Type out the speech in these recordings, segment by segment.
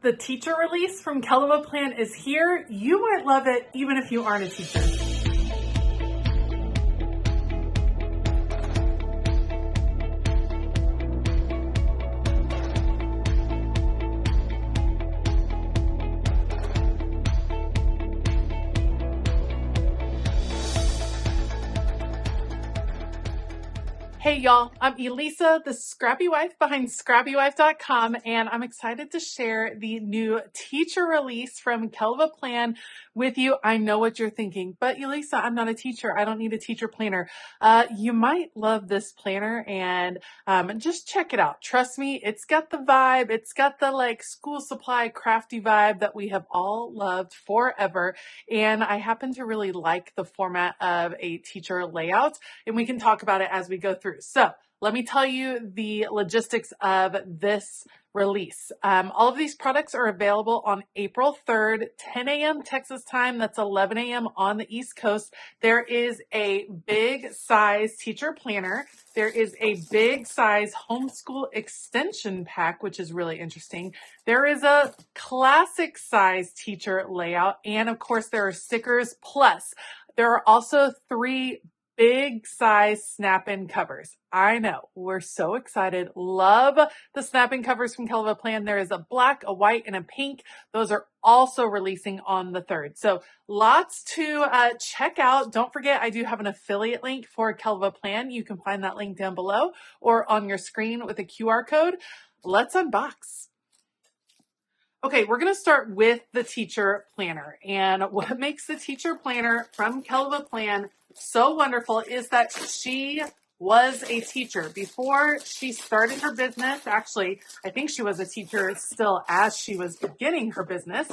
The teacher release from Kellofaplan is here. You might love it even if you aren't a teacher. Hey y'all, I'm Elisa, the Scrappy Wife behind ScrappyWife.com, and I'm excited to share the new teacher release from Kellofaplan with you. I know what you're thinking, but Elisa, I'm not a teacher. I don't need a teacher planner. You might love this planner and just check it out. Trust me, it's got the vibe. It's got the like school supply crafty vibe that we have all loved forever. And I happen to really like the format of a teacher layout, and we can talk about it as we go through. So let me tell you the logistics of this release. All of these products are available on April 3rd, 10 a.m. Texas time. That's 11 a.m. on the East Coast. There is a big size teacher planner. There is a big size homeschool extension pack, which is really interesting. There is a classic size teacher layout. And of course, there are stickers. Plus, there are also 3 big size snap-in covers. I know, we're so excited. Love the snap-in covers from Kellofaplan. There is a black, a white, and a pink. Those are also releasing on the 3rd. So lots to check out. Don't forget, I do have an affiliate link for Kellofaplan. You can find that link down below or on your screen with a QR code. Let's unbox. Okay, we're going to start with the teacher planner. And what makes the teacher planner from Kellofaplan so wonderful is that she was a teacher before she started her business. Actually, I think she was a teacher still as she was beginning her business.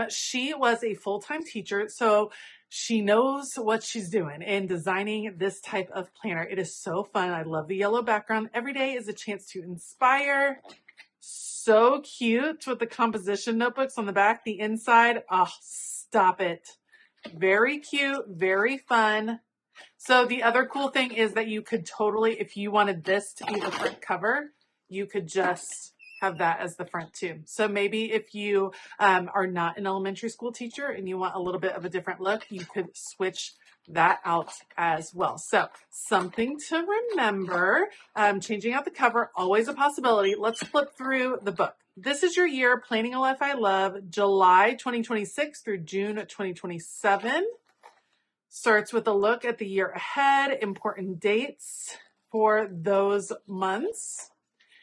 She was a full-time teacher, so she knows what she's doing in designing this type of planner. It is so fun. I love the yellow background. Every day is a chance to inspire. So cute with the composition notebooks on the back, the inside. Oh, stop it. Very cute, very fun. So the other cool thing is that you could totally, if you wanted this to be the front cover, you could just have that as the front too. So maybe if you are not an elementary school teacher and you want a little bit of a different look, you could switch that out as well. So something to remember, changing out the cover, always a possibility. Let's flip through the book. This is your year, Planning a Life I Love, July 2026 through June 2027. Starts with a look at the year ahead, important dates for those months.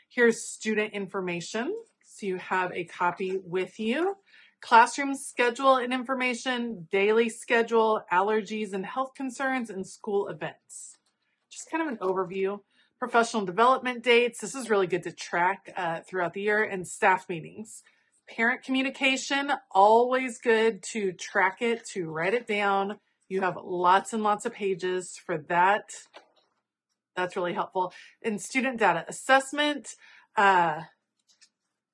Here's student information, so you have a copy with you. Classroom schedule and information, daily schedule, allergies and health concerns, and school events. Just kind of an overview. Professional development dates. This is really good to track throughout the year, and staff meetings. Parent communication, always good to track it, to write it down. You have lots and lots of pages for that. That's really helpful. And student data assessment,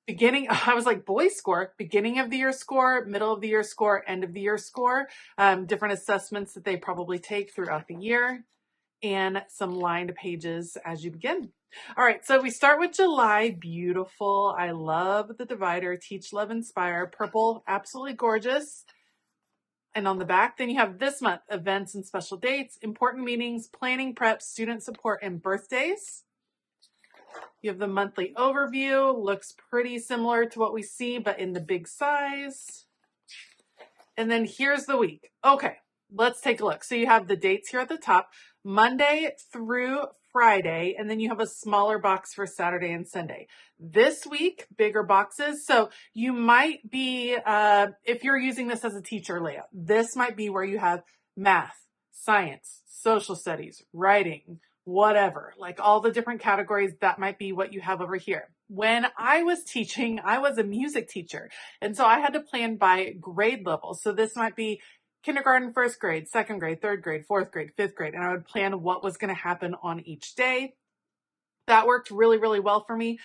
beginning, I was like boys score, beginning of the year score, middle of the year score, end of the year score, different assessments that they probably take throughout the year, and some lined pages as you begin. All right, so we start with July. Beautiful. I love the divider. Teach, love, inspire. Purple, absolutely gorgeous. And on the back, then you have this month, events and special dates, important meetings, planning, prep, student support, and birthdays. You have the monthly overview. Looks pretty similar to what we see, but in the big size. And then here's the week. Okay, let's take a look. So you have the dates here at the top, Monday through Friday, and then you have a smaller box for Saturday and Sunday. This week, bigger boxes. So you might be, if you're using this as a teacher layout, this might be where you have math, science, social studies, writing, whatever, like all the different categories. That might be what you have over here. When I was teaching, I was a music teacher, and so I had to plan by grade level. So this might be kindergarten, 1st grade, 2nd grade, 3rd grade, 4th grade, 5th grade, and I would plan what was going to happen on each day. That worked really, really well for me.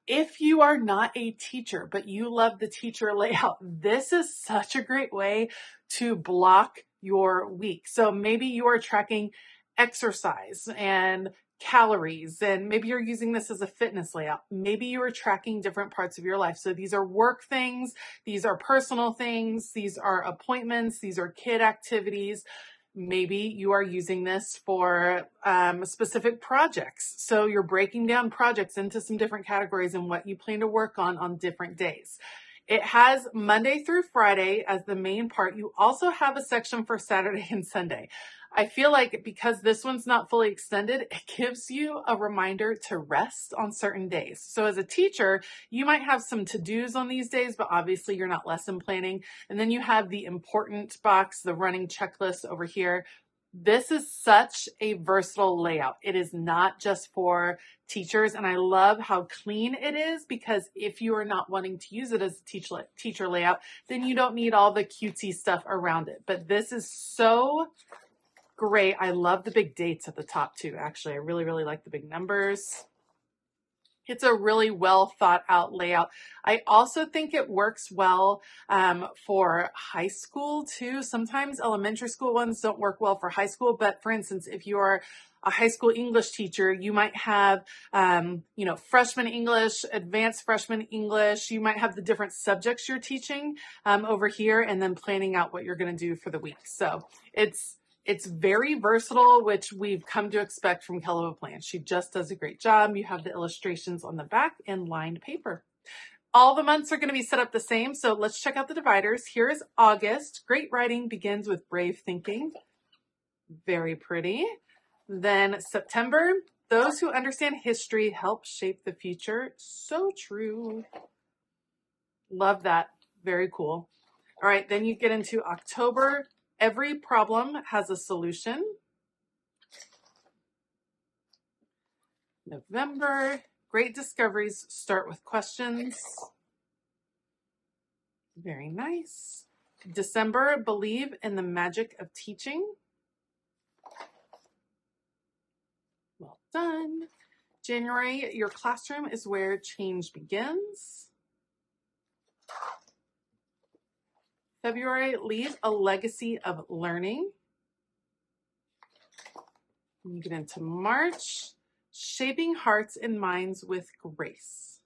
If you are not a teacher, but you love the teacher layout, this is such a great way to block your week. So maybe you are tracking exercise and calories, and maybe you're using this as a fitness layout. Maybe you are tracking different parts of your life. So these are work things, these are personal things, these are appointments, these are kid activities. Maybe you are using this for specific projects. So you're breaking down projects into some different categories and what you plan to work on different days. It has Monday through Friday as the main part. You also have a section for Saturday and Sunday. I feel like because this one's not fully extended, it gives you a reminder to rest on certain days. So as a teacher, you might have some to-dos on these days, but obviously you're not lesson planning. And then you have the important box, the running checklist over here. This is such a versatile layout. It is not just for teachers, and I love how clean it is, because if you are not wanting to use it as a teacher layout, then you don't need all the cutesy stuff around it. But this is so great. I love the big dates at the top too. Actually, I really, really like the big numbers. It's a really well thought out layout. I also think it works well for high school too. Sometimes elementary school ones don't work well for high school, but for instance, if you are a high school English teacher, you might have, freshman English, advanced freshman English. You might have the different subjects you're teaching over here, and then planning out what you're going to do for the week. So it's very versatile, which we've come to expect from Kellofaplan. She just does a great job. You have the illustrations on the back and lined paper. All the months are going to be set up the same, so let's check out the dividers. Here is August. Great writing begins with brave thinking. Very pretty. Then September, those who understand history help shape the future. So true. Love that. Very cool. All right, then you get into October. Every problem has a solution. November, great discoveries start with questions. Very nice. December, believe in the magic of teaching. Well done. January, your classroom is where change begins. February, leave a legacy of learning. You get into March, shaping hearts and minds with grace.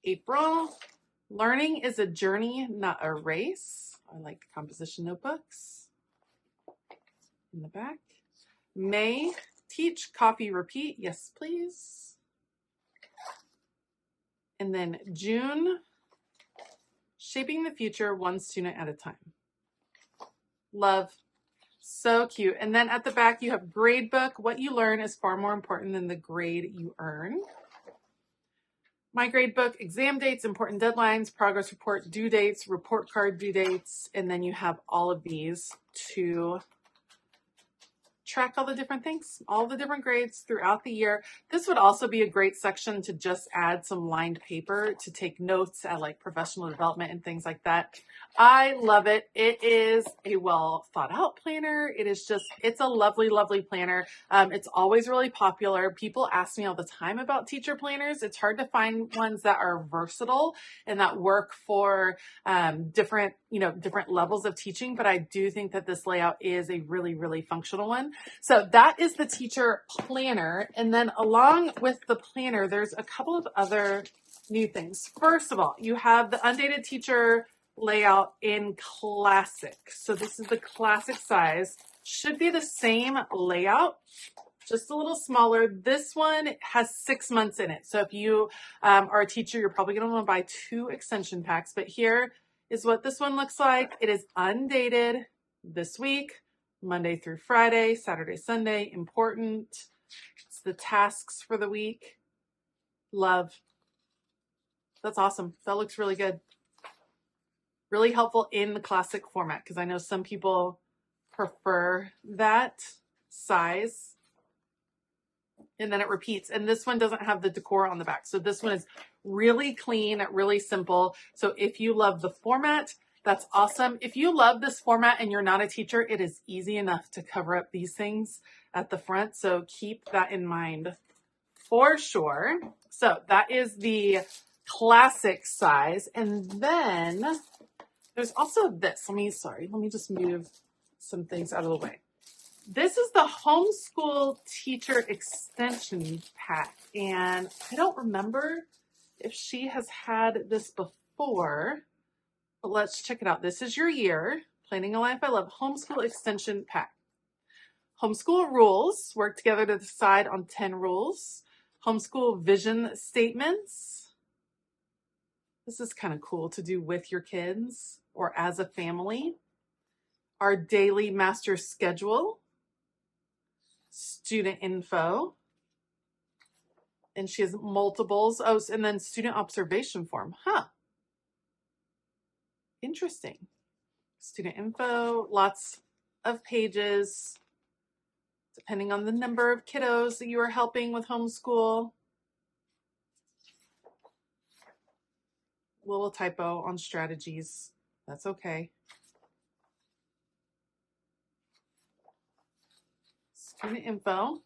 April, learning is a journey, not a race. I like the composition notebooks in the back. May, teach, copy, repeat. Yes, please. And then June, shaping the future one student at a time. Love. So cute. And then at the back, you have grade book. What you learn is far more important than the grade you earn. My grade book, exam dates, important deadlines, progress report, due dates, report card due dates. And then you have all of these to track all the different things, all the different grades throughout the year. This would also be a great section to just add some lined paper to take notes at like professional development and things like that. I love it. It is a well thought out planner. It's a lovely, lovely planner. It's always really popular. People ask me all the time about teacher planners. It's hard to find ones that are versatile and that work for different levels of teaching. But I do think that this layout is a really, really functional one. So that is the teacher planner. And then along with the planner, there's a couple of other new things. First of all, you have the Undated teacher layout in classic. So this is the classic size. Should be the same layout, just a little smaller. This one has 6 months in it. So if you are a teacher, you're probably going to want to buy 2 extension packs. But here is what this one looks like. It is undated this week, Monday through Friday, Saturday, Sunday, important. It's the tasks for the week. Love. That's awesome. That looks really good. Really helpful in the classic format, because I know some people prefer that size. And then it repeats. And this one doesn't have the decor on the back. So this one is really clean, really simple. So if you love the format, that's awesome. If you love this format and you're not a teacher, it is easy enough to cover up these things at the front. So keep that in mind for sure. So that is the classic size. And then there's also this. Let me just move some things out of the way. This is the Homeschool Teacher Extension Pack, and I don't remember if she has had this before, but let's check it out. This is your year. Planning a Life I Love Homeschool Extension Pack. Homeschool rules. Work together to decide on 10 rules. Homeschool vision statements. This is kind of cool to do with your kids or as a family. Our daily master schedule. Student info. And she has multiples. Oh, and then student observation form. Huh. Interesting. Student info, lots of pages, depending on the number of kiddos that you are helping with homeschool. Little typo on strategies. That's okay. Student info.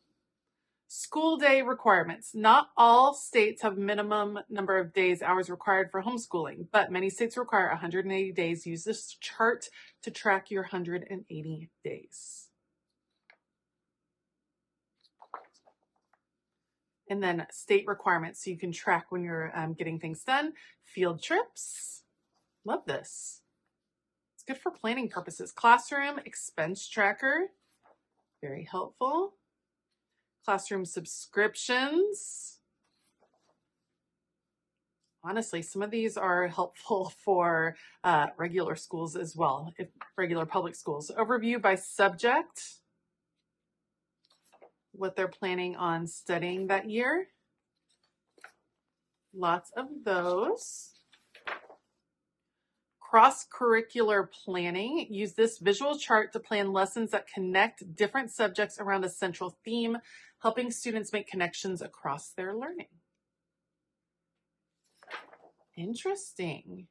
School day requirements. Not all states have minimum number of days, hours required for homeschooling, but many states require 180 days. Use this chart to track your 180 days. And then state requirements, so you can track when you're getting things done. Field trips. Love this. It's good for planning purposes. Classroom expense tracker. Very helpful. Classroom subscriptions. Honestly, some of these are helpful for regular schools as well, if regular public schools. Overview by subject, what they're planning on studying that year. Lots of those. Cross-curricular planning. Use this visual chart to plan lessons that connect different subjects around a central theme, helping students make connections across their learning. Interesting.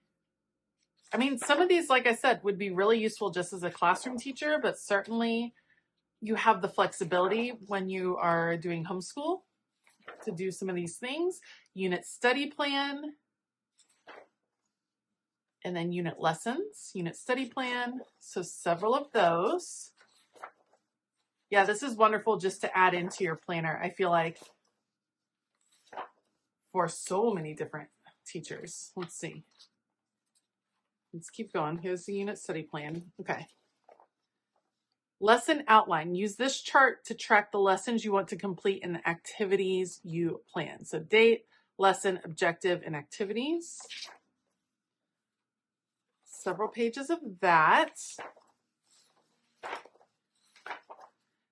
I mean, some of these, like I said, would be really useful just as a classroom teacher, but certainly you have the flexibility when you are doing homeschool to do some of these things. Unit study plan. And then unit lessons, unit study plan. So several of those. Yeah, this is wonderful just to add into your planner. I feel like for so many different teachers. Let's see. Let's keep going. Here's the unit study plan. Okay. Lesson outline. Use this chart to track the lessons you want to complete and the activities you plan. So date, lesson, objective, and activities. Several pages of that.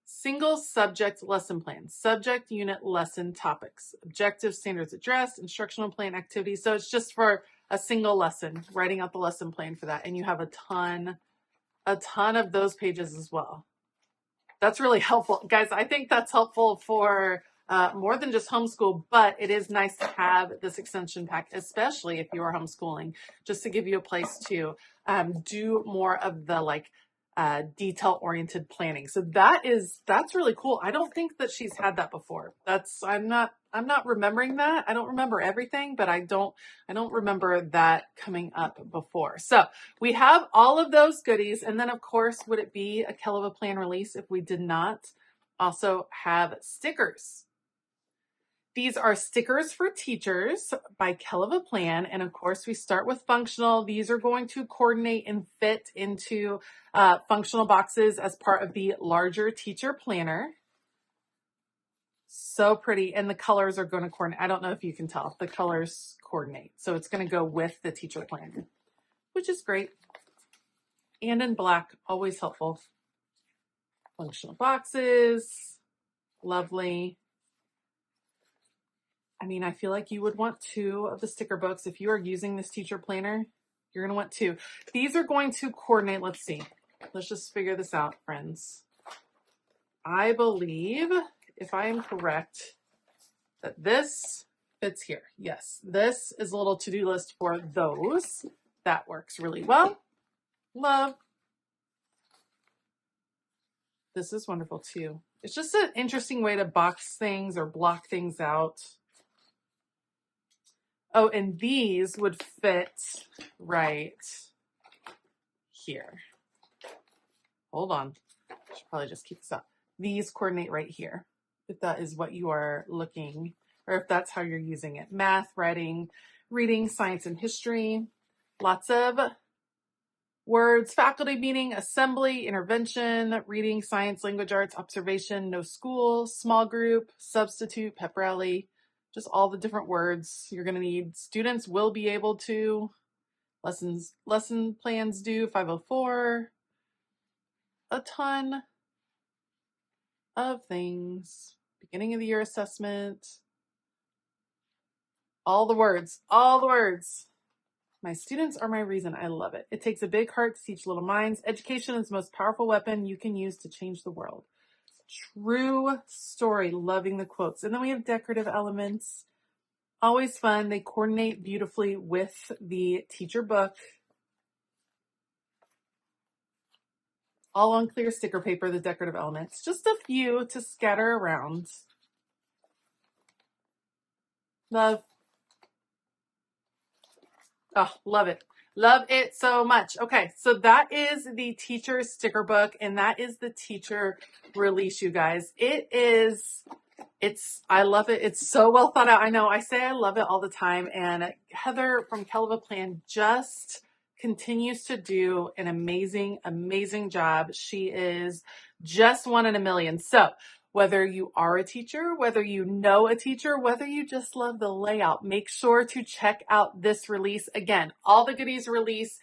Single subject lesson plan. Subject, unit, lesson, topics. Objective, standards addressed, instructional plan, activities. So it's just for a single lesson, writing out the lesson plan for that. And you have a ton of those pages as well. That's really helpful. Guys, I think that's helpful for more than just homeschool, but it is nice to have this extension pack, especially if you are homeschooling, just to give you a place to do more of the detail-oriented planning. So that's really cool. I don't think that she's had that before. I'm not remembering that. I don't remember everything, but I don't remember that coming up before. So we have all of those goodies. And then of course, would it be a Kellofaplan release if we did not also have stickers? These are stickers for teachers by Kellofaplan. And of course, we start with functional. These are going to coordinate and fit into functional boxes as part of the larger teacher planner. So pretty. And the colors are going to coordinate. I don't know if you can tell. The colors coordinate. So it's going to go with the teacher planner, which is great. And in black, always helpful. Functional boxes. Lovely. I mean, I feel like you would want 2 of the sticker books. If you are using this teacher planner, you're going to want 2. These are going to coordinate. Let's see. Let's just figure this out, friends. I believe, if I am correct, that this fits here. Yes, this is a little to-do list for those. That works really well. Love. This is wonderful too. It's just an interesting way to box things or block things out. Oh, and these would fit right here. Hold on. I should probably just keep this up. these coordinate right here, if that is what you are looking, or if that's how you're using it. Math, writing, reading, science, and history. Lots of words, faculty meeting, assembly, intervention, reading, science, language arts, observation, no school, small group, substitute, pep rally, just all the different words you're going to need. Students will be able to, lesson plans due, 504, a ton of things, beginning of the year assessment, all the words. My students are my reason. I love it. It takes a big heart to teach little minds. Education is the most powerful weapon you can use to change the world. True story. Loving the quotes. And then we have decorative elements. Always fun. They coordinate beautifully with the teacher book. All on clear sticker paper, the decorative elements. Just a few to scatter around. Love. Oh, love it. Love it so much. Okay, so that is the teacher sticker book, and that is the teacher release, you guys. I love it. It's so well thought out. I know I say I love it all the time, and Heather from Kellofaplan just continues to do an amazing, amazing job. She is just one in a million. So whether you are a teacher, whether you know a teacher, whether you just love the layout, make sure to check out this release. Again, all the goodies release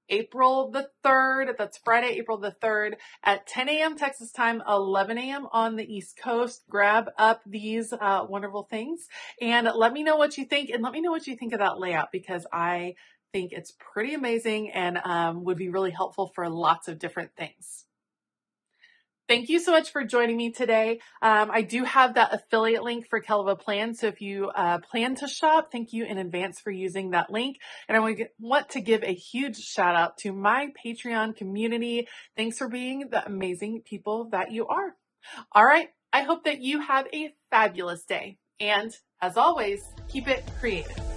April the 3rd. That's Friday, April the 3rd at 10 a.m. Texas time, 11 a.m. on the East Coast. Grab up these wonderful things and let me know what you think, and let me know what you think of that layout, because I think it's pretty amazing and would be really helpful for lots of different things. Thank you so much for joining me today. I do have that affiliate link for Kellofaplan. So if you plan to shop, thank you in advance for using that link. And I want to give a huge shout out to my Patreon community. Thanks for being the amazing people that you are. All right. I hope that you have a fabulous day. And as always, keep it creative.